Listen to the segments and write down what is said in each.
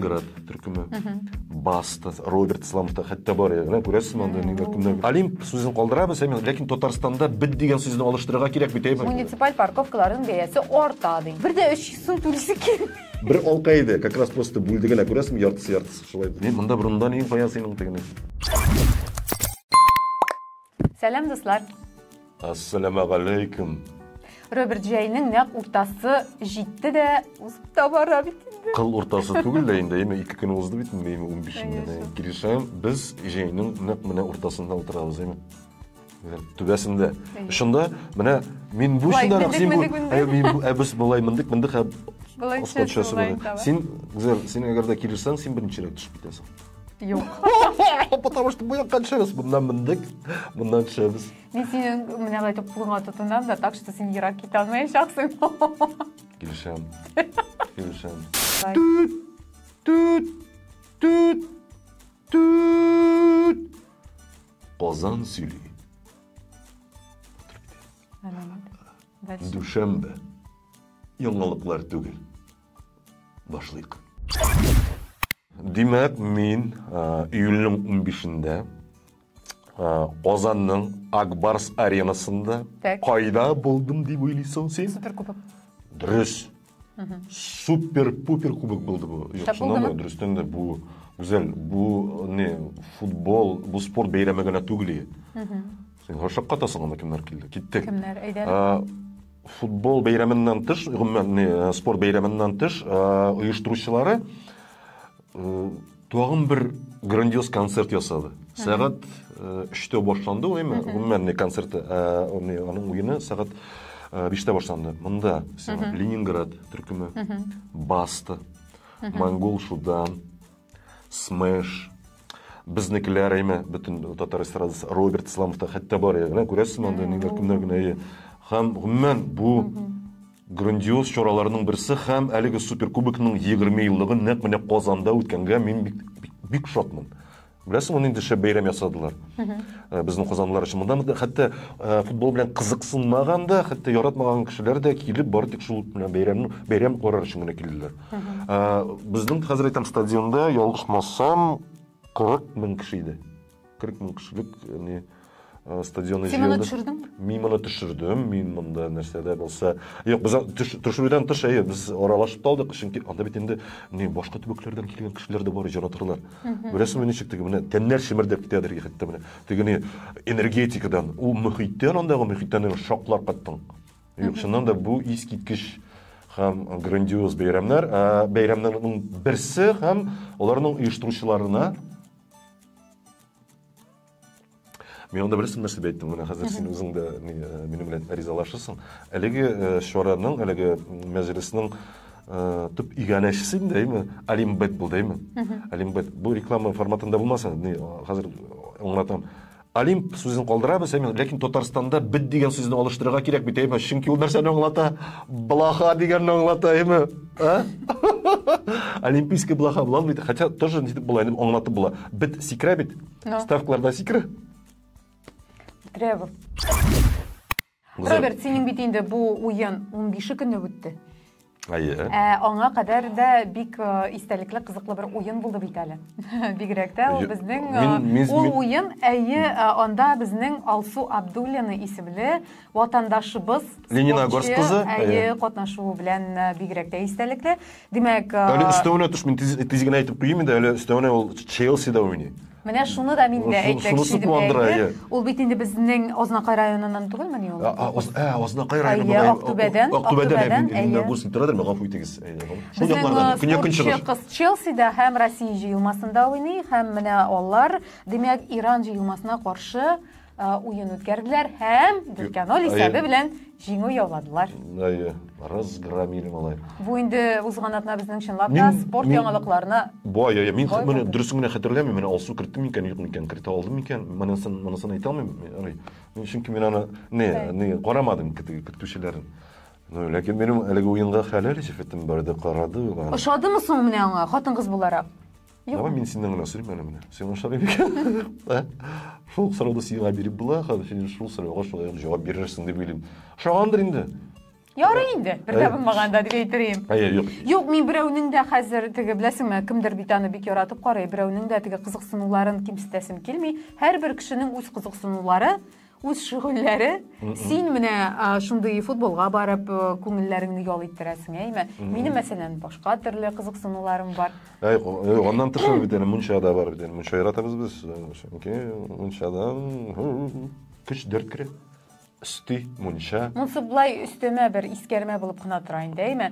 Ленинград түркүмө басты, Роберт Исламовда хатта бар ягына көрөсүң анда кимдер. Олимп сөзүн калдырабыз, лекин Татарстанда бит деген сөздү алыштырырга керек бит эми. Муниципаль парковкалардын бээси орта дейм. Бирде 300 сум төлөсөк керек. Bir olkaydı, как раз просто бүлдігін көресің, яртысы шулай. Мен мында бұрындан ең қоясың тегіне. Сәлем достар. Ассаламу алейкум. Роберт жайының нәқ ортасы жетті де, ұзып та бара бітінді. Қыл ортасы түгіл де енді, еме 2 күні ұзды бітін, еме 15-інде. Келешем, біз жайының нәқ міне ортасында отырабыз, еме. Түбәсінде. Шында, міне, мен бұл шында біз болай міндік, Сен егерде келірсең, сен бірінші рет түшіп кетесің. Жоқ. Потому что бұл жаққа түшеміз. Бұндан міндік, бұндан түшеміз. Мен сенің міне қайтып құлыңа тұтынам да, так что сен Ирак кете алмай шақсың. Келішем. Qozon сөйлей. Дүшембе. Яңалыклар түгел. Башлыйк. Демәк, мен июльнең 15-ндә Qozonның Акбарс аренасында кайда булдым дип уйлыйсың сен? Суперкубок. Дөрес. Супер-пупер кубок булды бу. Шунда дөрестән дә бу güzel. Бу не футбол, бу спорт бәйрәме генә түгел. Сен гашык катасың анда кемнәр килде? Киттек. Кемнәр әйдәр? Футбол бәйрәменнән тыш, спорт бәйрәменнән тыш, оештыручылары тагын бер грандиоз концерт ясады. Сәгать 3-тә башланды, гомумән концерты, аның уены сәгать 5-тә башланды. Монда Ленинград төркеме, басты, Монгол Шудан, Смеш, безнекеләр бөтен татар эстрадасы Роберт Исламовда хәтта бар ягына күрәсең анда кемнәр генә. Һәм гомумән бу грандиоз чараларның берсе һәм әлеге суперкубокның 20 еллыгы нәкъ менә Казанда үткәнгә мин бик шатмын. Беләсең, инде шәп бәйрәм ясадылар. Безнең казанлылар өчен монда хәтта футбол белән кызыксынмаганда, хәтта яратмаган кешеләр дә килеп бары тик шул бәйрәм карар өчен генә килделәр. Безнең хәзер әйтәм стадионда ялгышмасам 40 мең кеше иде. 40 мең кешелек стадионы җыелды. Син моны төшердең? Мин моны төшердем. Мин монда нәрсәдә булса, юк, без төшерүдән тыш, без аралашып алдык, чөнки анда бит инде башка төбәкләрдән килгән кешеләр дә бар, җанатырлар. Беләсеңме, ничек теге менә тәннәр шимердәп китәдер хәтта менә. Теге энергетикадан, ул мөхиттән, андагы мөхиттән шоклар каттың. Юк, шуннан да бу искиткеч һәм грандиоз бәйрәмнәр, бәйрәмнәрнең берсе һәм аларның оештыручыларына мен онда білесің нәрсе бәйттім, мені қазір сен өзің де менің білен ризалашысың. Әлігі шуараның, әлігі мәжілісінің түп иганәшісін деймі, Олимбет бұл деймі. Олимбет, бұл реклама форматында болмаса, қазір оңлатам. Олимп сөзін қалдырабыз, лекин Татарстанда бит деген сөзді алыштырырга керек бит, чөнки ул нәрсәне аңлата, блаха дигәнне аңлата, Олимпийский блаха була бит, хотя тоже була, аңлатып була. Бит сикрә бит, ставкаларда сикрә. Треба. Роберт, сенің битінде бұл ойын 15 күні өтті. Аңа қадар да бик истәлеклі қызықлы бір ойын болды бит әлі. Бигрәктә ул безнең ул ойын анда безнең Алсу Абдуллина исемле ватандашыбыз Лениногорск кызы катнашуы белән бигрәктә истәлекле. Димәк, әле өстәвенә төш, мин тизгенә әйтеп куйым инде, әле өстәвенә ул Челсида уйный. Менә шуны да мин дә әйтмәкче идем. Ул бит инде безнең Азнакай районыннан түгелме ул? Азнакай районыннан. Актүбәдән Лениногорск торадыр, мәгъ куйтыгыз. Шул якларда көньяк Челсида һәм Россия җыелмасында уйный, һәм менә алар, димәк, Иран җыелмасына каршы уен үткәрделәр һәм 4-0 исәбе белән җиңү яуладылар. Разгромили малай. Бу инде узган атна безнең чынлап та спорт яңалыкларына. Мин моны дөресен генә хәтерләмим, менә Алсу кертте микән, юк микән, керте алдым микән, монысын әйтә алмыйм. Чөнки мин аны не карамадым көтүчеләрен. Ләкин минем әлеге уенга хәләл җифетем барды карады. Ошадымы соң менә аңа хатын-кыз буларак? Ama min senden gına söyleyeyim önemli. Sen onu şarayım. Şol sarıda siyah biri bula, hadi şimdi şol sarıya şol cevap verirsin de bileyim. Şoğandır indi. Ярый инде, бер дә булмаганда дип әйтерим. Юк. Юк, мин берәүнең дә хәзер теге беләсеңме, кемдер бит аны бик яратып карый, берәүнең дә теге кызыксынуларын кимсетәсем килми. Һәрбер кешенең үз кызыксынулары, үз шөгыльләре. Син менә шундый футболга барып, күңелләреңне ял иттерәсең, әйме? Минем мәсәлән башка төрле кызыксынуларым бар. Оннан тыш бит әнә мунчада бар бит. Мунча яратабыз без. Чөнки мунчадан көч дәрт керә. Үсти мунча. Монсы булай өстәмә бер искәрмә булып кына тора инде, әйме?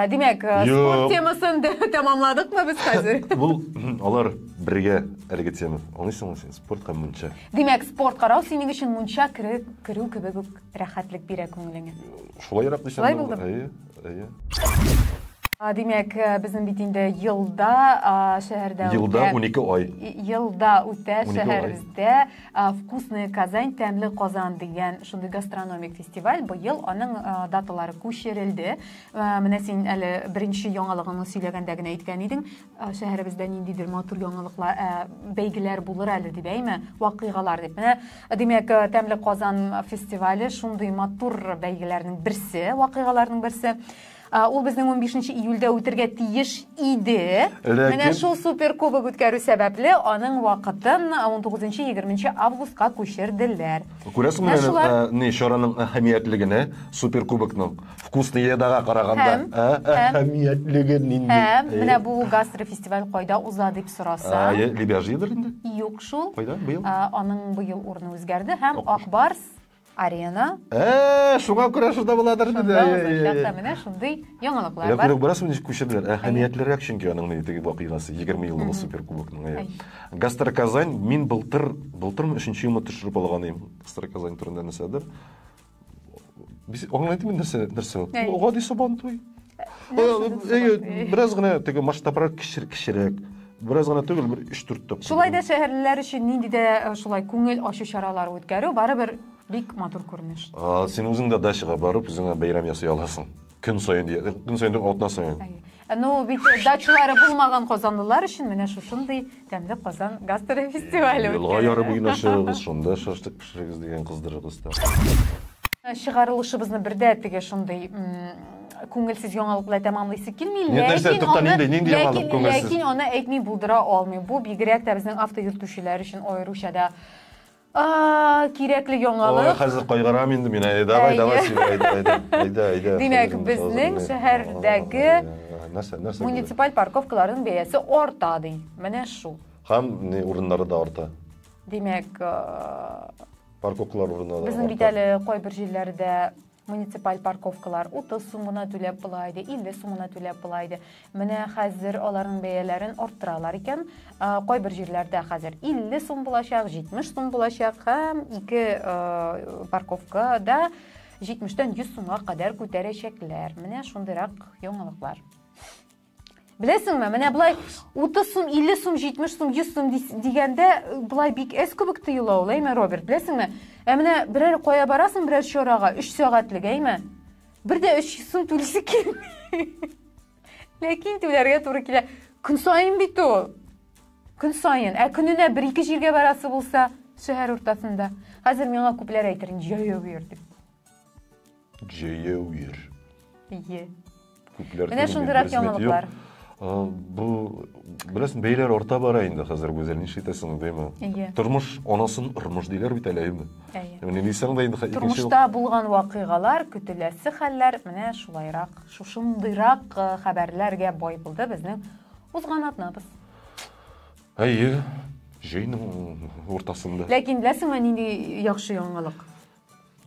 Димәк, спорт темасын тәмамладыкмы без хәзер? Бу алар бергә әлеге тема. Анысың син спорт һәм мунча. Димәк, спорт карау синең өчен мунча керү кебек үк рәхәтлек бирә күңелеңә. Шулай ярап дисәң. Димәк, безнең бит инде елда шәһәрдә елда 12 ай. Елда үтә шәһәребездә Вкусная Казань, тәмле Казан дигән шундый гастрономик фестиваль. Бу ел аның даталары күчерелде. Менә син әле беренче яңалыгыңны сөйләгәндә генә әйткән идең. Шәһәребездә ниндидер матур яңалыклар, бәйгеләр булыр әле дип әйме, вакыйгалар дип. Менә димәк, тәмле Казан фестивале шундый матур бәйгеләрнең берсе, вакыйгаларның берсе. Ул безнең 15 июльдә үтәргә тиеш иде. Менә шул суперкубок үткәрү сәбәпле аның вакытын 19-20 августка күчерделәр. Күрәсезме, ни шараның әһәмиятлегенә суперкубокның вкусный едага караганда әһәмиятлеген инде. Менә бу гастрофестиваль кайда уза дип сораса. Либяжидер инде? Юк шул. Кайда быел? Аның быел урыны үзгәрде һәм Акбарс Арена. Шуңа күрә шунда буладыр диде. Менә шундый яңалыклар бар. Ләкин бераз ничек күчерделәр. Әһәмиятлерәк чөнки аның теге вакыйгасы 20 еллык суперкубокның. Гастро Казань мин былтырмы 3нче елны төшереп алган идем. Гастро Казань турында нәрсәдер. Без аңлайтмын нәрсә. Гади сабантуй. Бераз гына теге масштабрак кичерәк. Бераз гына түгел, бер 3-4 тапкыр. Шулай да шәһәрләр өчен нинди дә шулай күңел ачу чаралар үткәрү барыбер бик матур күренеш. Син үзең дә дачага барып, үзеңә бәйрәм ясый аласың. Көн сайын алтына сайын. Ну, бит дачалары булмаган казанлылар өчен менә шушындый тәмле Казан гастрофестивале үткәрелә. Елга яры буена чыгыгыз, шунда шашлык пешерегез дигән кыздырыгыз та. Чыгарылышыбызны бердә теге шундый күңелсез яңалыклар тәмамлыйсы килми, ләкин аны әйтми булдыра алмый. Бу бигрәк тә безнең автоюртучылар өчен аеруча да кирәкле яңалык. Хәзер кайгырам инде мин. Давай, айда. Димәк, безнең шәһәрдәге муниципаль парковкаларның бәясе арта ди. Менә шул. Һәм урыннары да арта. Димәк, парковкалар урыннары. Безнең бит әле кайбер җирләрдә муниципаль парковкалар 30 сумына түләп булайды, 50 сумына түләп булайды. Менә хәзер аларның бәяләрен арттыралар икән. Кайбер җирләрдә хәзер 50 сум булачак, 70 сум булачак һәм ике парковкада 70-тән 100 сумга кадәр күтәрәчәкләр. Менә шундыйрак яңалыклар. Беләсеңме, менә булай 30 сум, 50 сум, 70 сум, 100 сум дигәндә булай бик әз күбек тоела ул, әйме, Роберт, беләсеңме? Менә берәр кая барасың, берәр чарага 3 сәгатьлек, әйме? Бер дә 300 сум түлисе килми. Ләкин түләргә туры килә. Көн сайын бит ул. Көн сайын. Көненә 1-2 җиргә барасы булса, шәһәр уртасында. Хәзер миңа күпләр әйтер, җәяү йөр дип. Җәяү йөр. Менә шундыйрак яңалыклар. Бу беләсең, бәйләр арта бара инде хәзер гүзәл нишетәсең, димме? Тормыш анасын ырмыш диләр бит әле инде. Менә дисәң дә инде тормышта булган вакыйгалар, көтеләсе хәлләр менә шулайрак, шушындыйрак хәбәрләргә бай булды безнең узган атнабыз. Җәйнең уртасында. Ләкин беләсеңме, нинди яхшы яңалык?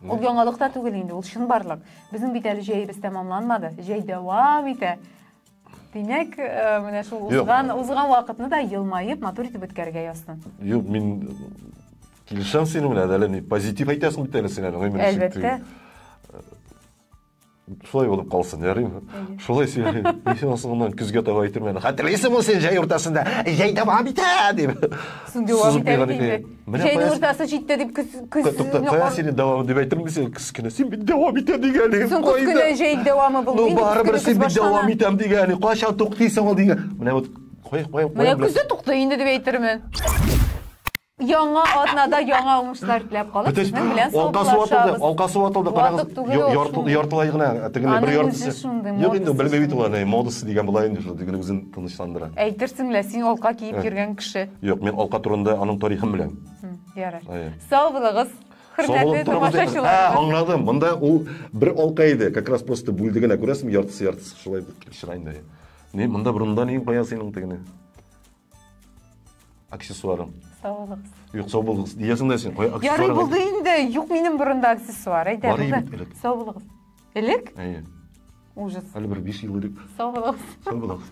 Ул яңалык та түгел инде, ул чынбарлык. Безнең бит әле җәйбез тәмамланмады. Җәй дәвам итә. Димәк, менә шул узган вакытны да елмаеп, матур итеп үткәргә ясны. Юк, мин килешәм синең белән, әле позитив әйтәсең бит әле син әле. Әлбәттә. Шулай булып калсын, ярыймы? Шулай син асыңнан күзгә таба әйтермен. Хәтерлисеңме син җәй уртасында? Җәй дәвам итә дип. Син дәвам итә. Җәй уртасы җитте дип күз. Кая син дәвам дип әйтермен син кискенә. Син бит дәвам итә дигән. Син кискенә җәй дәвамы булды. Ну барыбер син бит дәвам итәм дигән. Кайчан туктыйсың ул дигән. Менә вот кой. Менә күзе тукты инде дип әйтермен. Яңа атнада яңа уңышлар теләп калып, сезнең белән саубуллашабыз. Алкасы ватылды, карагыз. Яртылай гына, тегене бер яртысы. Юк инде, белмәй бит ул аны, модасы дигән була инде шул, тегене үзен тынычландыра. Әйтерсең лә, син алка киеп йөргән кеше. Юк, мен алка турында аның тарихын беләм. Ярар. Сау булыгыз. Хөрмәтле тамашачылар. Аңладым. Монда ул бер алка иде, как раз просто бүлдегенә күрәсең, яртысы шулай чырайында. Не, монда бурында ни куя синең тегене? Аксессуарым. Сау булыгыз. Юк, сау булыгыз. Диясең дә син, куя аксессуарым. Ярый булды инде. Юк, минем бурында аксессуар. Әйтәм. Сау булыгыз. Элек? Ужас. Әле бер 5 ел элек. Сау булыгыз. Сау булыгыз.